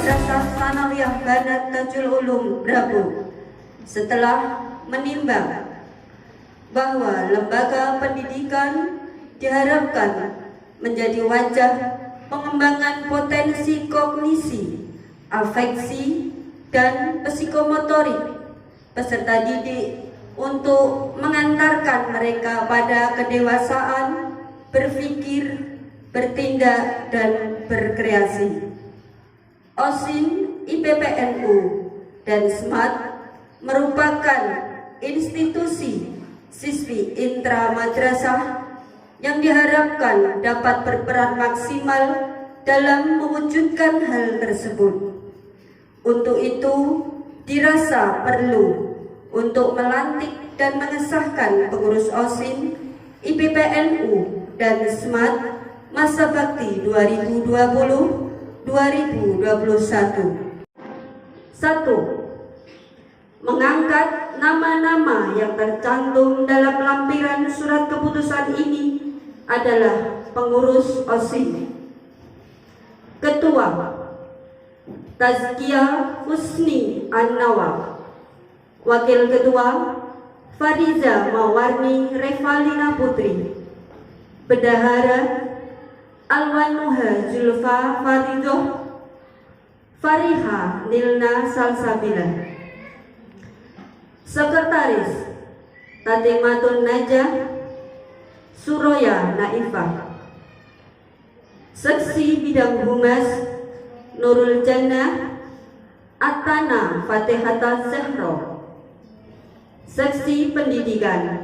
Madrasah Tsanawiyah Banat Tajul Ulum Brabu setelah menimbang bahwa lembaga pendidikan diharapkan menjadi wajah pengembangan potensi kognisi, afeksi, dan psikomotorik peserta didik untuk mengantarkan mereka pada kedewasaan, berpikir, bertindak, dan berkreasi. OSIN, IPPNU, dan SMAT merupakan institusi siswi intramadrasah yang diharapkan dapat berperan maksimal dalam mewujudkan hal tersebut. Untuk itu, dirasa perlu untuk melantik dan mengesahkan pengurus OSIN, IPPNU, dan SMAT masa bakti 2020-2021. 1. Mengangkat nama-nama yang tercantum dalam lampiran surat keputusan ini adalah pengurus OSIN. Ketua Tazkiyah Husni An-Nawa. Wakil Ketua Fariza Mawarni Revalina Putri. Bendahara Alwanuha Zulfa Faridoh Fariha Nilna Salsabila. Sekretaris Tatimatun Najah Suroya Naifah. Seksi Bidang Humas Nurul Jannah Atana Fatihata Zahra. Seksi Pendidikan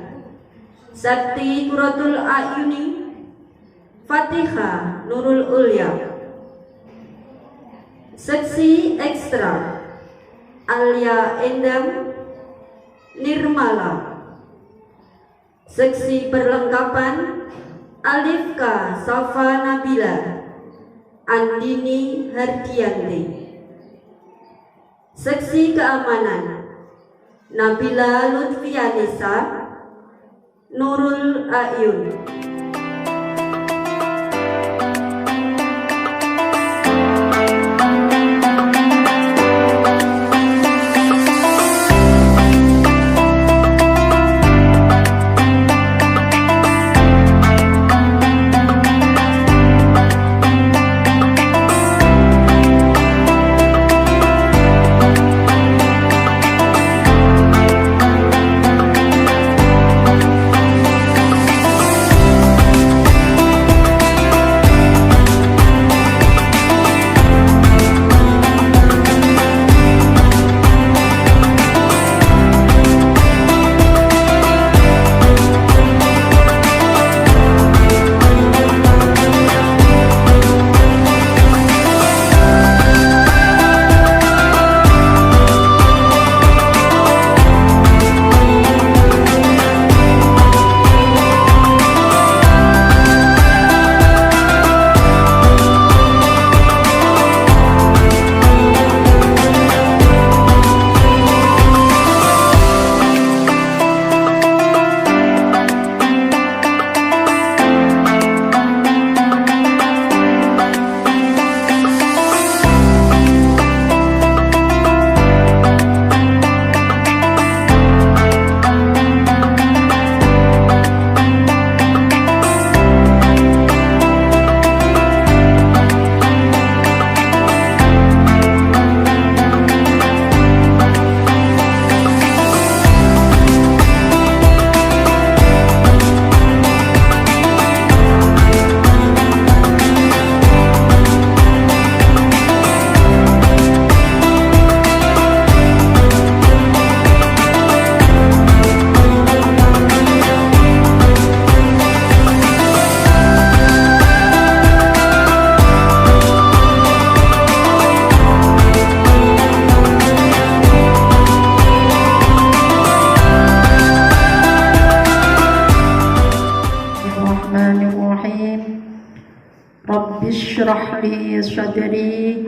Sakti Quratul Ayuni Fatihah Nurul Ulya. Seksi Ekstra Alia Endam Nirmala. Seksi Perlengkapan Alifka Safa Nabila Andini Hardianti. Seksi Keamanan Nabila Lutfianisa Nurul Ayun. Rabbisyhrah li sadri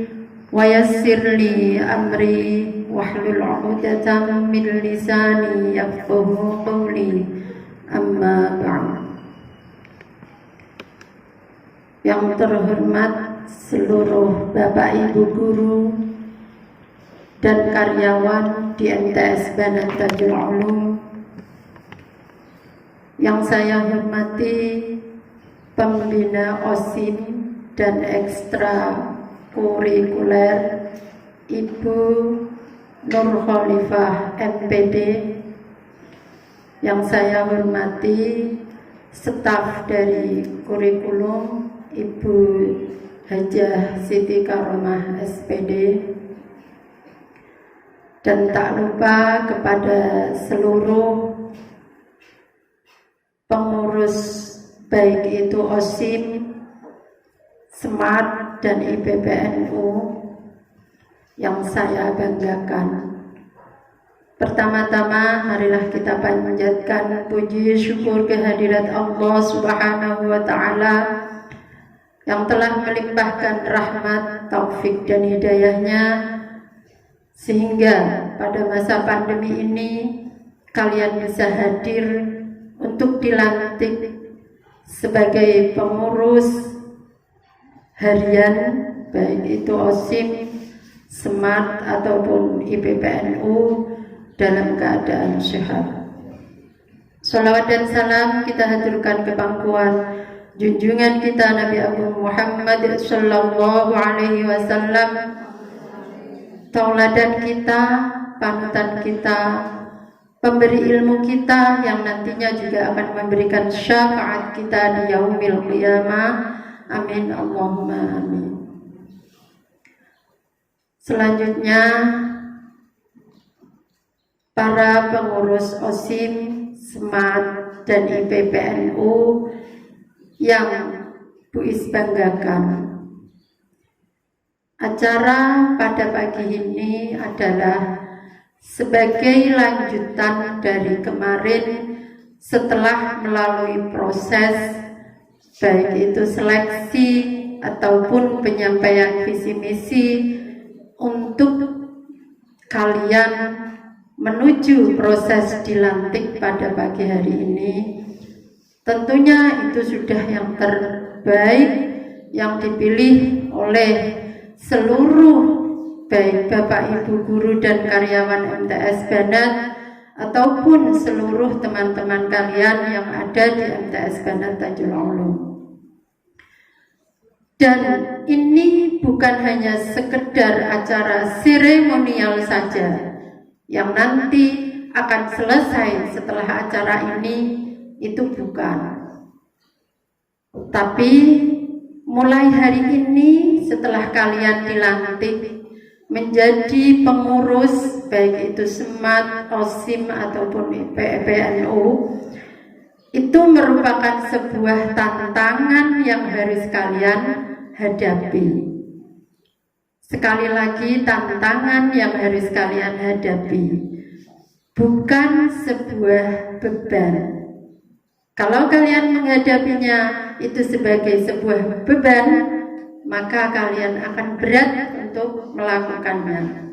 wa yassir li amri wahlul 'uqdatam min lisani yafqahu qawli. Amma ba'd. Yang terhormat seluruh Bapak Ibu guru dan karyawan di MTS Banat Tajul Ulum, yang saya hormati pembina OSIM dan ekstra kurikuler Ibu Nur Khalifah MPD, yang saya hormati staf dari kurikulum Ibu Hajah Siti Karomah SPD, dan tak lupa kepada seluruh pengurus baik itu OSIM, SMART dan IPPNU yang saya banggakan. Pertama-tama marilah kita panjatkan puji syukur kehadirat Allah Subhanahu wa taala yang telah melimpahkan rahmat, taufik dan hidayahnya sehingga pada masa pandemi ini kalian bisa hadir untuk dilantik sebagai pengurus harian baik itu OSIM, SMART ataupun IPPNU dalam keadaan sehat. Salawat dan salam kita haturkan ke pangkuan junjungan kita Nabi Agung Muhammad sallallahu alaihi wasallam, tauladan kita, panutan kita, pemberi ilmu kita yang nantinya juga akan memberikan syafaat kita di yaumil qiyamah. Amin Allahumma amin. Selanjutnya para pengurus OSIM, SMART dan IPPNU yang Bu Is banggakan. Acara pada pagi ini adalah sebagai lanjutan dari kemarin setelah melalui proses baik itu seleksi ataupun penyampaian visi misi untuk kalian menuju proses dilantik pada pagi hari ini. Tentunya itu sudah yang terbaik yang dipilih oleh seluruh baik Bapak Ibu guru dan karyawan MTS Banat ataupun seluruh teman-teman kalian yang ada di MTS Banat Tajul Ulum. Dan ini bukan hanya sekedar acara seremonial saja yang nanti akan selesai setelah acara ini, itu bukan. Tapi mulai hari ini setelah kalian dilantik menjadi pengurus baik itu SMART, OSIM ataupun IPPNU, itu merupakan sebuah tantangan yang harus kalian hadapi. Sekali lagi, tantangan yang harus kalian hadapi, bukan sebuah beban. Kalau kalian menghadapinya itu sebagai sebuah beban, maka kalian akan berat untuk melakukannya.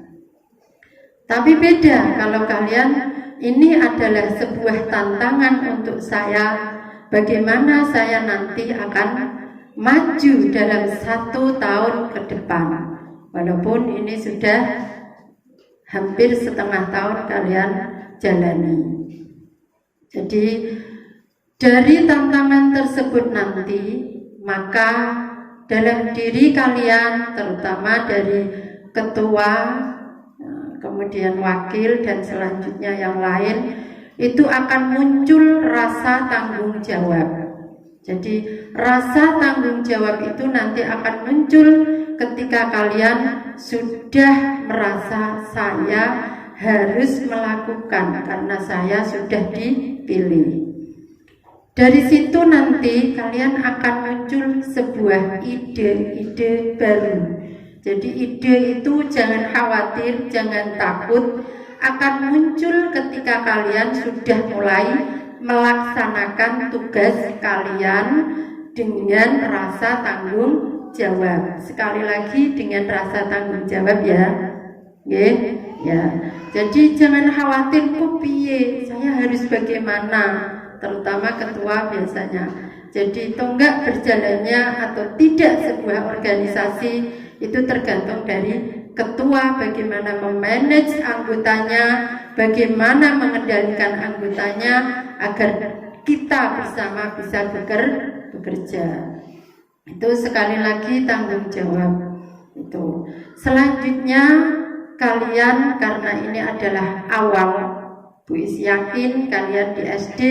Tapi beda kalau kalian ini adalah sebuah tantangan untuk saya, bagaimana saya nanti akan maju dalam 1 tahun ke depan. Walaupun ini sudah hampir setengah tahun kalian jalani. Jadi dari tantangan tersebut nanti, maka dalam diri kalian, terutama dari ketua, kemudian wakil dan selanjutnya yang lain, itu akan muncul rasa tanggung jawab. Jadi rasa tanggung jawab itu nanti akan muncul ketika kalian sudah merasa saya harus melakukan karena saya sudah dipilih. Dari situ nanti kalian akan muncul sebuah ide-ide baru. Jadi ide itu jangan khawatir, jangan takut, akan muncul ketika kalian sudah mulai melaksanakan tugas kalian dengan rasa tanggung jawab. Sekali lagi dengan rasa tanggung jawab ya. Ya. Jadi jangan khawatir kok piye, saya harus bagaimana. Terutama ketua biasanya, Jadi tonggak berjalannya atau tidak sebuah organisasi itu tergantung dari ketua, bagaimana memanage anggotanya, bagaimana mengendalikan anggotanya agar kita bersama bisa bekerja. Itu sekali lagi tanggung jawab. Itu. Selanjutnya kalian, karena ini adalah awal, Bu Is yakin kalian di SD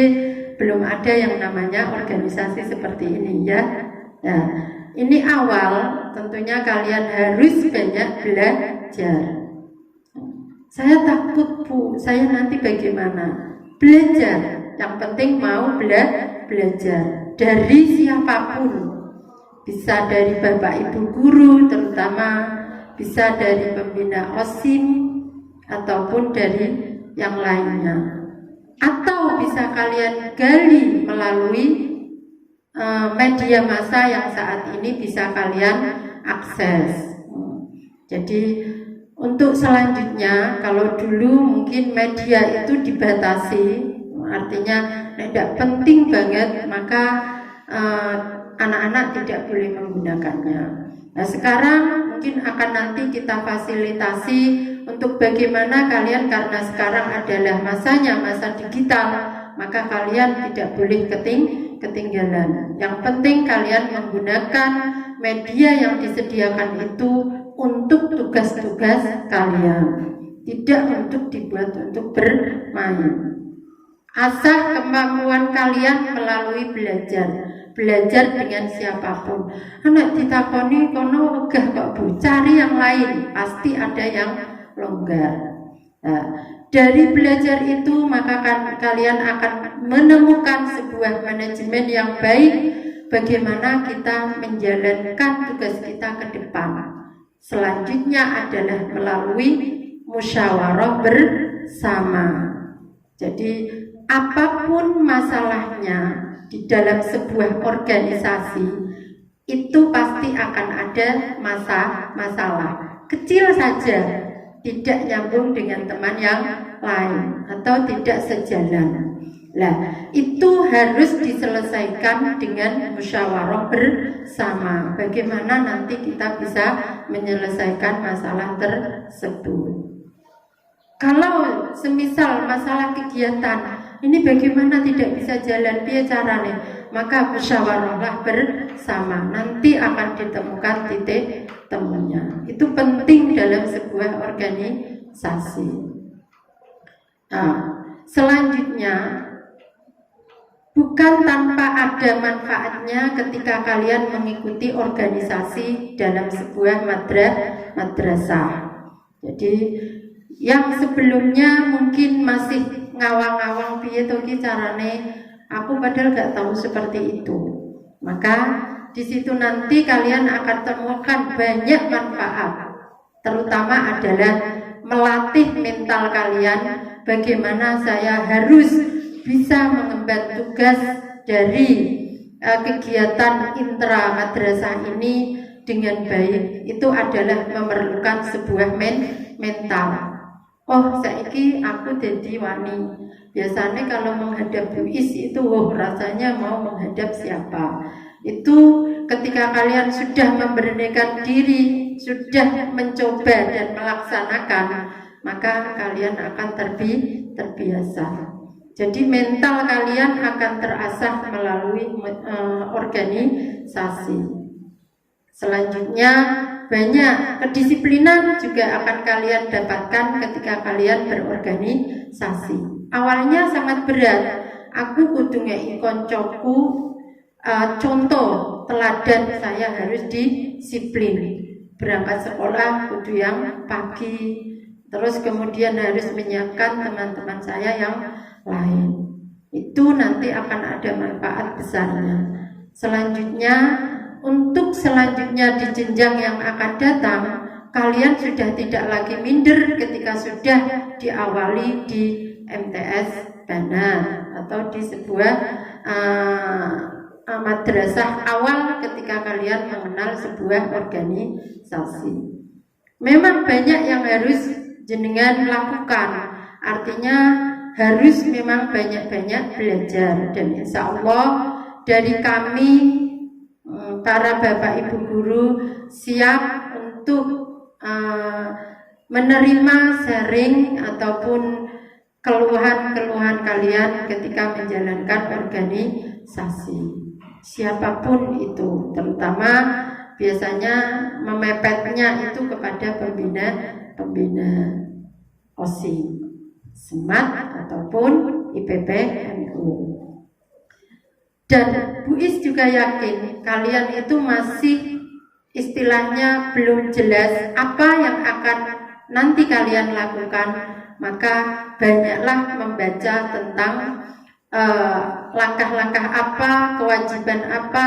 belum ada yang namanya organisasi seperti ini ya. Nah, ini awal, tentunya kalian harus banyak belajar. Saya takut Bu, saya nanti bagaimana? Belajar, yang penting mau belajar dari siapapun. Bisa dari Bapak Ibu guru terutama, bisa dari pembina OSIM ataupun dari yang lainnya. Atau bisa kalian gali melalui media massa yang saat ini bisa kalian akses. Jadi untuk selanjutnya, kalau dulu mungkin media itu dibatasi, artinya tidak penting banget, maka anak-anak tidak boleh menggunakannya. Nah sekarang mungkin akan nanti kita fasilitasi untuk bagaimana kalian, karena sekarang adalah masanya masa digital, maka kalian tidak boleh ketinggalan. Yang penting kalian menggunakan media yang disediakan itu untuk tugas-tugas kalian, tidak untuk dibuat untuk bermain. Asah kemampuan kalian melalui belajar dengan siapapun. Anak ditakoni kono wegah kok Bu, cari yang lain, pasti ada yang longgar. Nah, dari belajar itu maka kalian akan menemukan sebuah manajemen yang baik, bagaimana kita menjalankan tugas kita ke depan. Selanjutnya adalah melalui musyawarah bersama. Jadi apapun masalahnya di dalam sebuah organisasi itu pasti akan ada masalah kecil saja, tidak nyambung dengan teman yang lain atau tidak sejalan. Nah, itu harus diselesaikan dengan musyawarah bersama. Bagaimana nanti kita bisa menyelesaikan masalah tersebut. Kalau semisal masalah kegiatan ini bagaimana tidak bisa jalan piye carane, maka musyawarahlah bersama, nanti akan ditemukan titik temunya. Itu penting dalam sebuah organisasi. Nah, selanjutnya, bukan tanpa ada manfaatnya ketika kalian mengikuti organisasi dalam sebuah madrasah. Jadi yang sebelumnya mungkin masih ngawang-ngawang piye to ki carane, aku padahal gak tahu seperti itu. Maka di situ nanti kalian akan temukan banyak manfaat. Terutama adalah melatih mental kalian, bagaimana saya harus bisa mengemban tugas dari kegiatan intra madrasah ini dengan baik. Itu adalah memerlukan sebuah mental. Oh, saiki aku jadi wani. Biasanya kalau menghadap Bu Is itu rasanya mau menghadap siapa. Itu ketika kalian sudah memberanikan diri, sudah mencoba dan melaksanakan, maka kalian akan terbiasa. Jadi mental kalian akan terasah melalui organisasi. Selanjutnya, banyak kedisiplinan juga akan kalian dapatkan ketika kalian berorganisasi. Awalnya sangat berat. Aku kudu ngei koncoku contoh teladan, saya harus disiplin. Berangkat sekolah kudu yang pagi, terus kemudian harus menyiapkan teman-teman saya yang lain. Itu nanti akan ada manfaat besarnya. Selanjutnya, untuk selanjutnya di jenjang yang akan datang, kalian sudah tidak lagi minder ketika sudah diawali di MTS Bana atau di sebuah madrasah awal ketika kalian mengenal sebuah organisasi. Memang banyak yang harus jenengan lakukan, artinya harus memang banyak-banyak belajar, dan insya Allah dari kami para Bapak Ibu guru siap untuk menerima sharing ataupun keluhan-keluhan kalian ketika menjalankan organisasi. Siapapun itu, terutama biasanya memepetnya itu kepada pembina OSI, SMAT ataupun IPPNU. Dan Bu Is juga yakin kalian itu masih istilahnya belum jelas apa yang akan nanti kalian lakukan, maka banyaklah membaca tentang langkah-langkah apa, kewajiban apa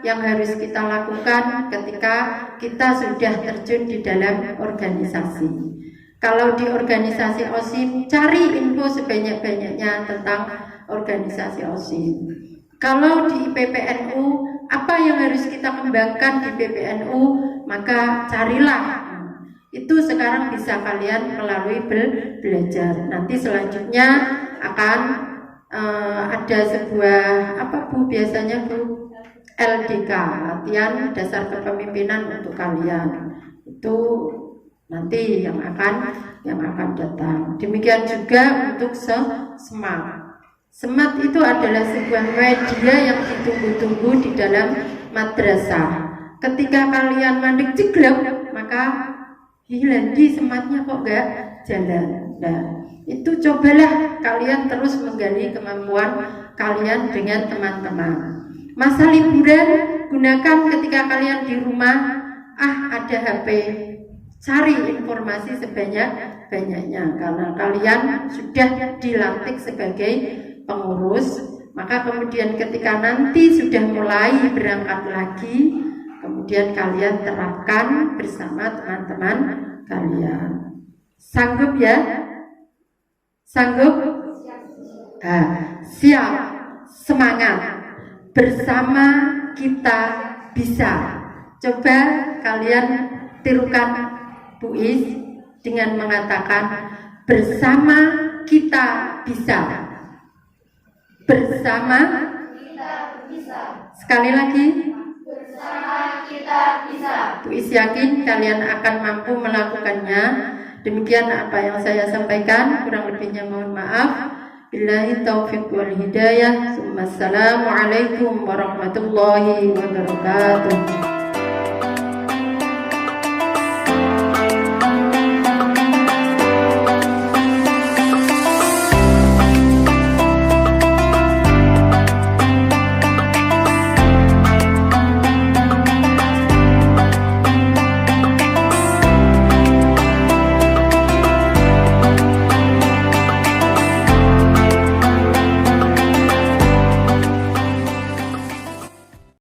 yang harus kita lakukan ketika kita sudah terjun di dalam organisasi. Kalau di organisasi OSIM, cari info sebanyak-banyaknya tentang organisasi OSIM. Kalau di PPNU, apa yang harus kita kembangkan di PPNU, maka carilah. Itu sekarang bisa kalian melalui belajar. Nanti selanjutnya akan ada sebuah apa Bu biasanya Bu, LDK, latihan dasar kepemimpinan untuk kalian. Itu nanti yang akan datang. Demikian juga untuk SMAT. SMAT itu adalah sebuah media yang ditunggu-tunggu di dalam madrasah. Ketika kalian mandek jeglek, maka hilang di SMAT-nya kok gak jalan. Nah, itu cobalah kalian terus menggali kemampuan kalian dengan teman-teman. Masa liburan gunakan ketika kalian di rumah, ada HP, cari informasi sebanyak-banyaknya karena kalian sudah dilantik sebagai pengurus. Maka kemudian ketika nanti sudah mulai berangkat lagi, kemudian kalian terapkan bersama teman-teman kalian. Sanggup ya? Sanggup? Siap, semangat. Bersama kita bisa. Coba kalian tirukan Bu Is dengan mengatakan bersama kita bisa. Bersama kita bisa. Sekali lagi. Bersama kita bisa. Bu Is yakin kalian akan mampu melakukannya. Demikian apa yang saya sampaikan, kurang lebihnya mohon maaf. Billahi taufiq wal hidayah. Assalamualaikum warahmatullahi wabarakatuh.